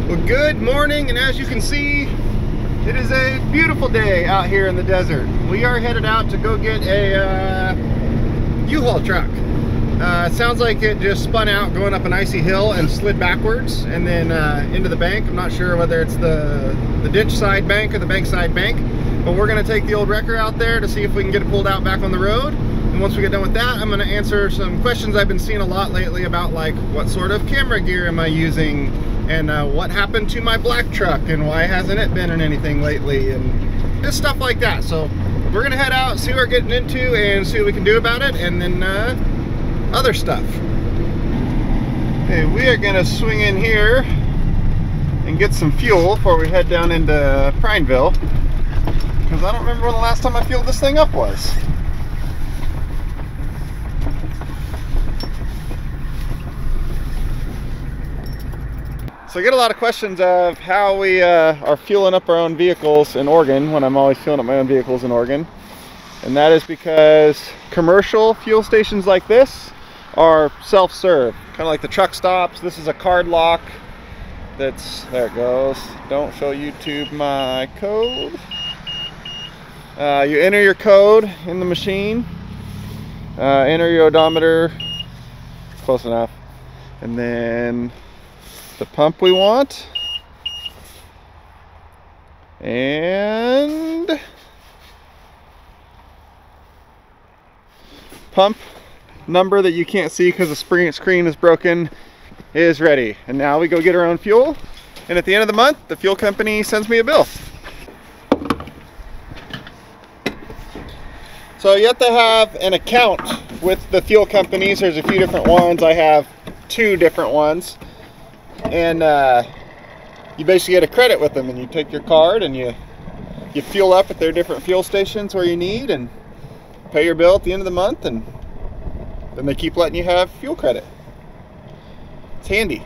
Well, good morning, and as you can see, it is a beautiful day out here in the desert. We are headed out to go get a U-Haul truck. It sounds like it just spun out going up an icy hill and slid backwards and then into the bank. I'm not sure whether it's the ditch side bank or the bank side bank, but we're going to take the old wrecker out there to see if we can get it pulled out back on the road. And once we get done with that, I'm going to answer some questions I've been seeing a lot lately about, like, what sort of camera gear am I using, and what happened to my black truck, and why hasn't it been in anything lately, and just stuff like that. So we're gonna head out, see what we're getting into, and see what we can do about it, and then other stuff. Okay, we are gonna swing in here and get some fuel before we head down into Prineville, because I don't remember when the last time I fueled this thing up was. So I get a lot of questions of how we are fueling up our own vehicles in Oregon, when I'm always fueling up my own vehicles in Oregon. And that is because commercial fuel stations like this are self-serve, kind of like the truck stops. This is a card lock that's, there it goes. Don't show YouTube my code. You enter your code in the machine, enter your odometer, close enough, and then the pump we want, and pump number that you can't see because the screen is broken is ready. And now we go get our own fuel, and at the end of the month the fuel company sends me a bill. So you have to have an account with the fuel companies. There's a few different ones. I have 2 different ones. And you basically get a credit with them, and you take your card and you fuel up at their different fuel stations where you need, and pay your bill at the end of the month, and then they keep letting you have fuel credit. It's handy.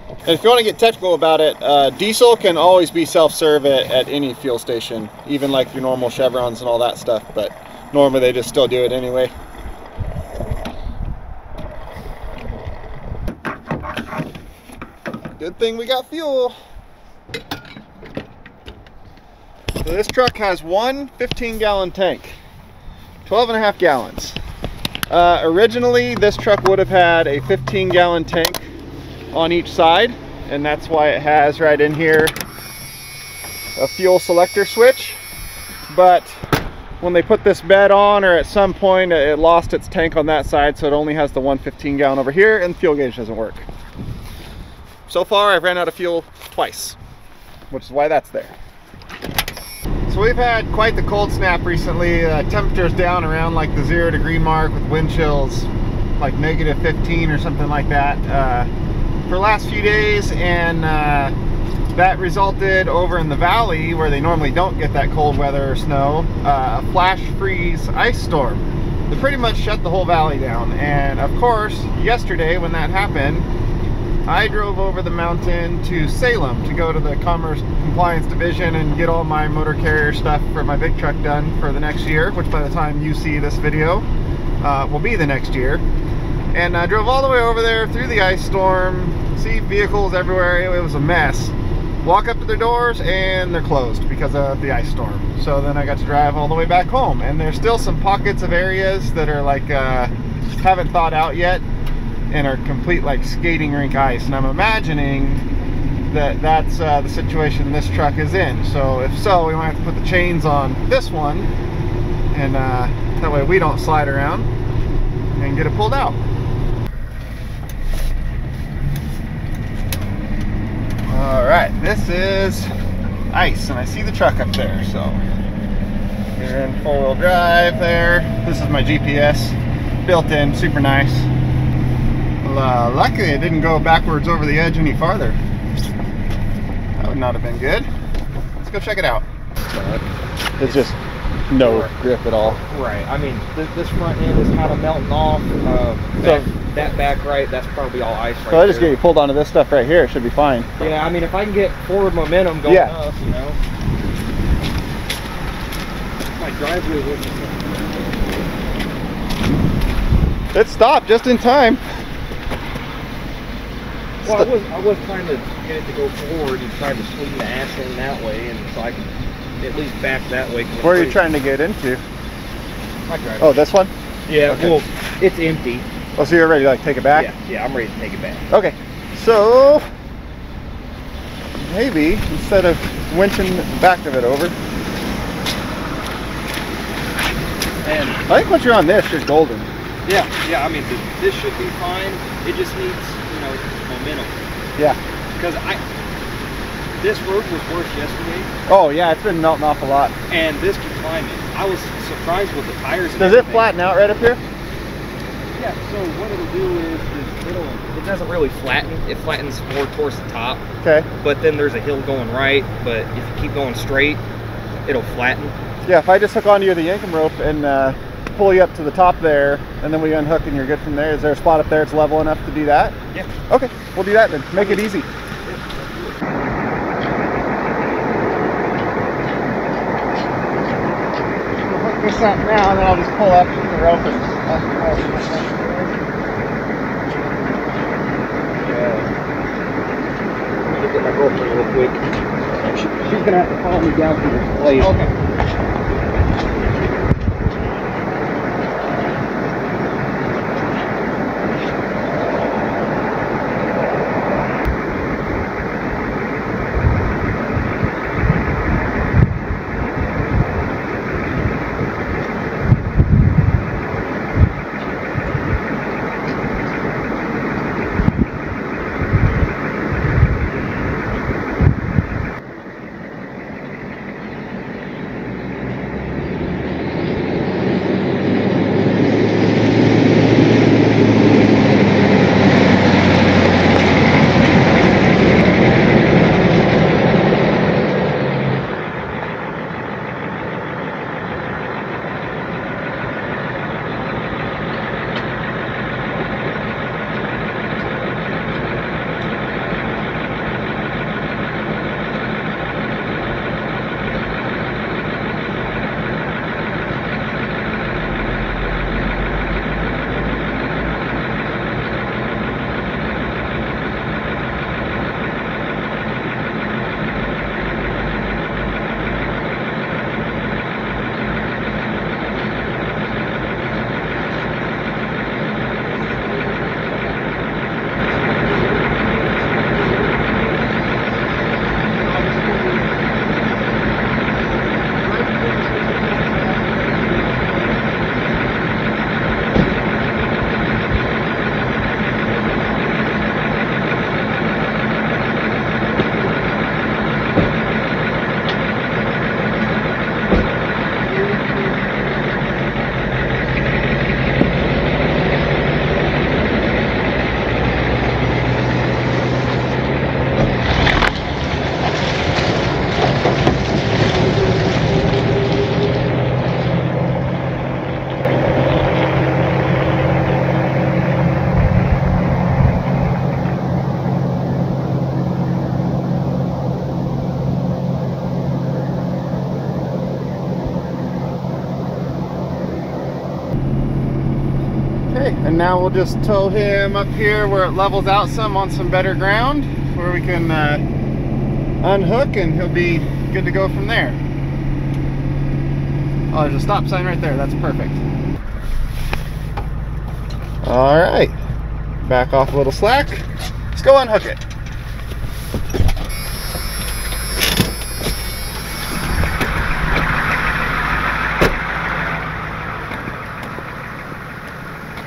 And if you want to get technical about it, diesel can always be self-serve at any fuel station, even like your normal Chevrons and all that stuff, but normally they just still do it anyway. Good thing we got fuel. So this truck has one 15-gallon tank, 12.5 gallons. Originally, this truck would have had a 15-gallon tank on each side, and that's why it has right in here a fuel selector switch. But when they put this bed on, or at some point, it lost its tank on that side, so it only has the one 15-gallon over here, and the fuel gauge doesn't work. So far, I've ran out of fuel twice, which is why that's there. So we've had quite the cold snap recently. Temperatures down around like the 0-degree mark, with wind chills like -15 or something like that for the last few days, and that resulted over in the valley, where they normally don't get that cold weather or snow, a flash freeze ice storm that pretty much shut the whole valley down. And of course, yesterday when that happened, I drove over the mountain to Salem to go to the Commerce Compliance Division and get all my motor carrier stuff for my big truck done for the next year, which by the time you see this video will be the next year. And I drove all the way over there through the ice storm, see vehicles everywhere. It was a mess. Walk up to their doors and they're closed because of the ice storm. So then I got to drive all the way back home, and there's still some pockets of areas that are like haven't thawed out yet and are complete like skating rink ice, and I'm imagining that that's the situation this truck is in. So if so, we might have to put the chains on this one, and that way we don't slide around and get it pulled out. Alright, this is ice, and I see the truck up there, so we're in 4-wheel drive there. This is my GPS, built in, super nice. Luckily it didn't go backwards over the edge any farther. That would not have been good. Let's go check it out. It's just no grip at all. Right. I mean, this front end is kind of melting off. That back right, that's probably all ice right. So I just get you pulled onto this stuff right here. It should be fine. Yeah, I mean, if I can get forward momentum going up, you know. My driveway wouldn't. It stopped just in time. Well, I was trying to get it to go forward and try to swing the ash in that way, and so I can at least back that way. Where are you trying to get into? My driveway. Oh, this one? Yeah, okay. Well, it's empty. Oh, so you're ready to like take it back? Yeah, I'm ready to take it back. Okay, so maybe instead of winching the back of it over, and I think once you're on this, you're golden. Yeah, I mean, this should be fine. It just needs, you know, momentum. Yeah. Because this rope was worse yesterday. Oh yeah, it's been melting off a lot. And this can climb it. I was surprised with the tires. Does it flatten out right up here? Yeah, so what it'll do is it doesn't really flatten. It flattens more towards the top. Okay. But then there's a hill going right, but if you keep going straight, it'll flatten. Yeah, if I just hook onto the Yankum rope and pull you up to the top there, and then we unhook and you're good from there. Is there a spot up there that's level enough to do that? Yeah. Okay, we'll do that then. Make it easy. We'll hook this up now, and then I'll just pull up the rope and Let me get my girlfriend real quick. She's gonna have to follow me down through this blade. Okay. And now we'll just tow him up here where it levels out some on some better ground where we can unhook, and he'll be good to go from there. Oh, there's a stop sign right there. That's perfect. All right, back off a little slack. Let's go unhook it.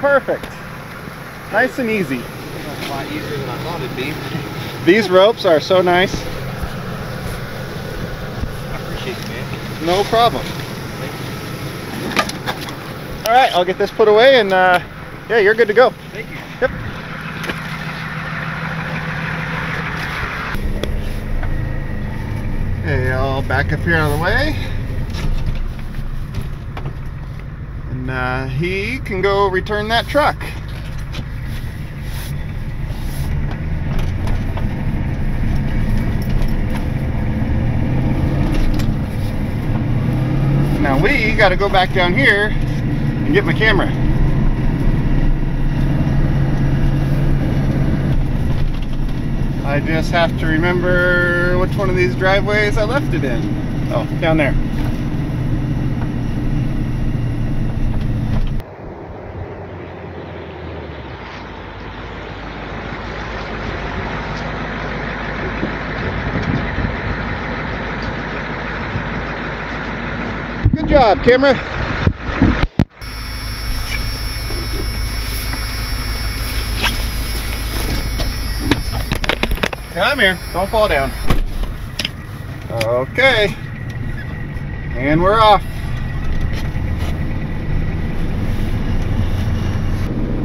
Perfect. Nice and easy. That's a lot easier than I thought it'd be. These ropes are so nice. I appreciate it, man. No problem. All right, I'll get this put away, and yeah, you're good to go. Thank you. Yep. Okay, I'll back up here out of the way. And he can go return that truck. Now we got to go back down here and get my camera. I just have to remember which one of these driveways I left it in. Oh, down there. Good job, camera. Come here, don't fall down. Okay, and we're off.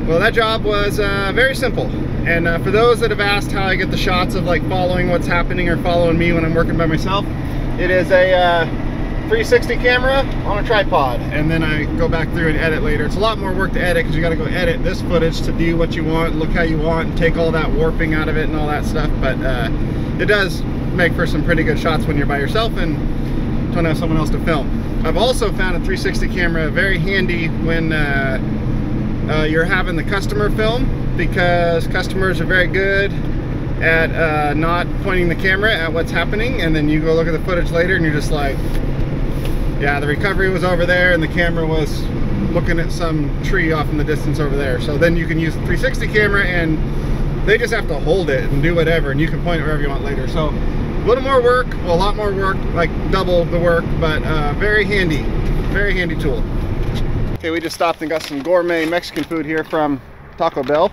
Well, that job was very simple. And for those that have asked how I get the shots of like following what's happening or following me when I'm working by myself, it is a 360 camera on a tripod, and then I go back through and edit later. It's a lot more work to edit because you got to go edit this footage to do what you want, look how you want, and take all that warping out of it and all that stuff. But it does make for some pretty good shots when you're by yourself and don't have someone else to film. I've also found a 360 camera very handy when you're having the customer film, because customers are very good at not pointing the camera at what's happening, and then you go look at the footage later and you're just like, yeah, the recovery was over there and the camera was looking at some tree off in the distance over there. So then you can use the 360 camera and they just have to hold it and do whatever, and you can point it wherever you want later. So a little more work, well, a lot more work, like double the work, but very handy tool. Okay, we just stopped and got some gourmet Mexican food here from Taco Bell.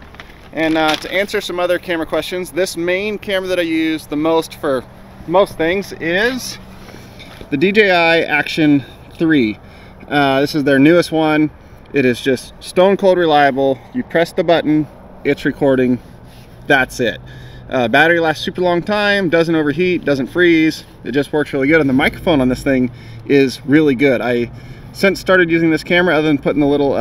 And to answer some other camera questions, this main camera that I use the most for most things is the DJI Action 3. This is their newest one. It is just stone cold reliable. You press the button, it's recording, that's it. Battery lasts super long time, doesn't overheat, doesn't freeze. It just works really good, and the microphone on this thing is really good. I since started using this camera, other than putting the little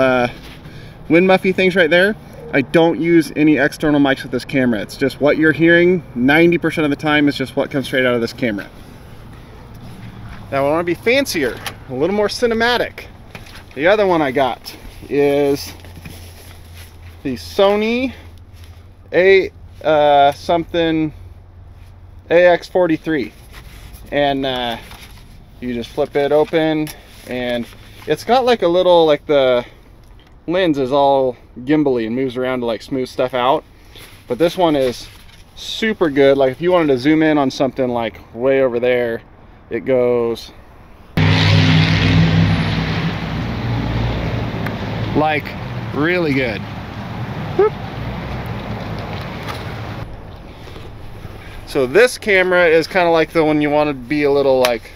wind muffy things right there, I don't use any external mics with this camera. It's just what you're hearing 90% of the time is just what comes straight out of this camera. Now I want to be fancier, a little more cinematic. The other one I got is the Sony something AX43, and you just flip it open, and it's got like a little, like the lens is all gimbally and moves around to like smooth stuff out, but this one is super good. Like if you wanted to zoom in on something like way over there, it goes like really good. Whoop. So this camera is kind of like the one you want to be a little like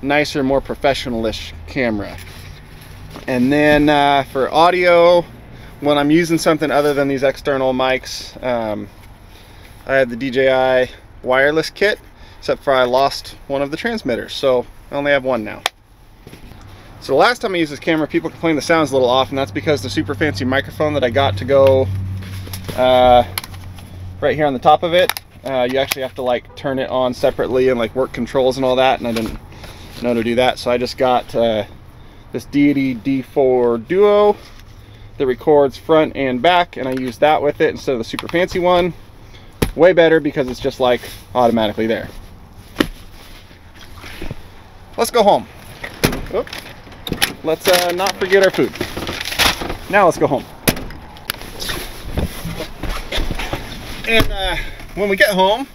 nicer, more professional-ish camera. And then for audio, when I'm using something other than these external mics, I have the DJI wireless kit, except for I lost one of the transmitters, so I only have one now. So the last time I used this camera, people complained the sound's a little off, and that's because the super fancy microphone that I got to go right here on the top of it, you actually have to like turn it on separately and like work controls and all that, and I didn't know to do that, so I just got this Deity D4 Duo that records front and back, and I use that with it instead of the super fancy one. Way better because it's just like automatically there. Let's go home. Oop. Let's not forget our food. Now let's go home. And when we get home,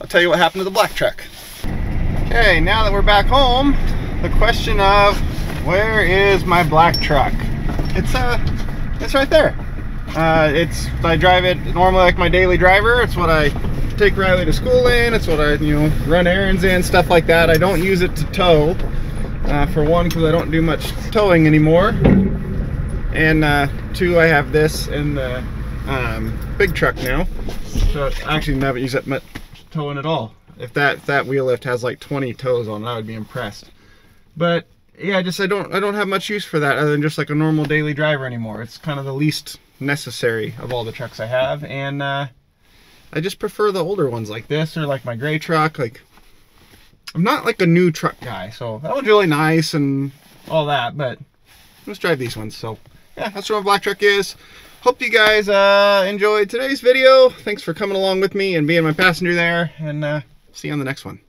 I'll tell you what happened to the black truck. Okay, now that we're back home, the question of where is my black truck? It's right there. I drive it normally like my daily driver. It's what I take Riley to school in. It's what I, run errands in, stuff like that. I don't use it to tow, for one, because I don't do much towing anymore, and two, I have this in the big truck now, so I actually never use it much towing at all. If that wheel lift has like 20 tows on it, I would be impressed. But yeah, I don't have much use for that other than just like a normal daily driver anymore. It's kind of the least necessary of all the trucks I have, and I just prefer the older ones like this, or like my gray truck. Like, I'm not like a new truck guy, so that one's really nice and all that, but let's drive these ones. So yeah, that's what my black truck is. hope you guys enjoyed today's video. Thanks for coming along with me and being my passenger there, and see you on the next one.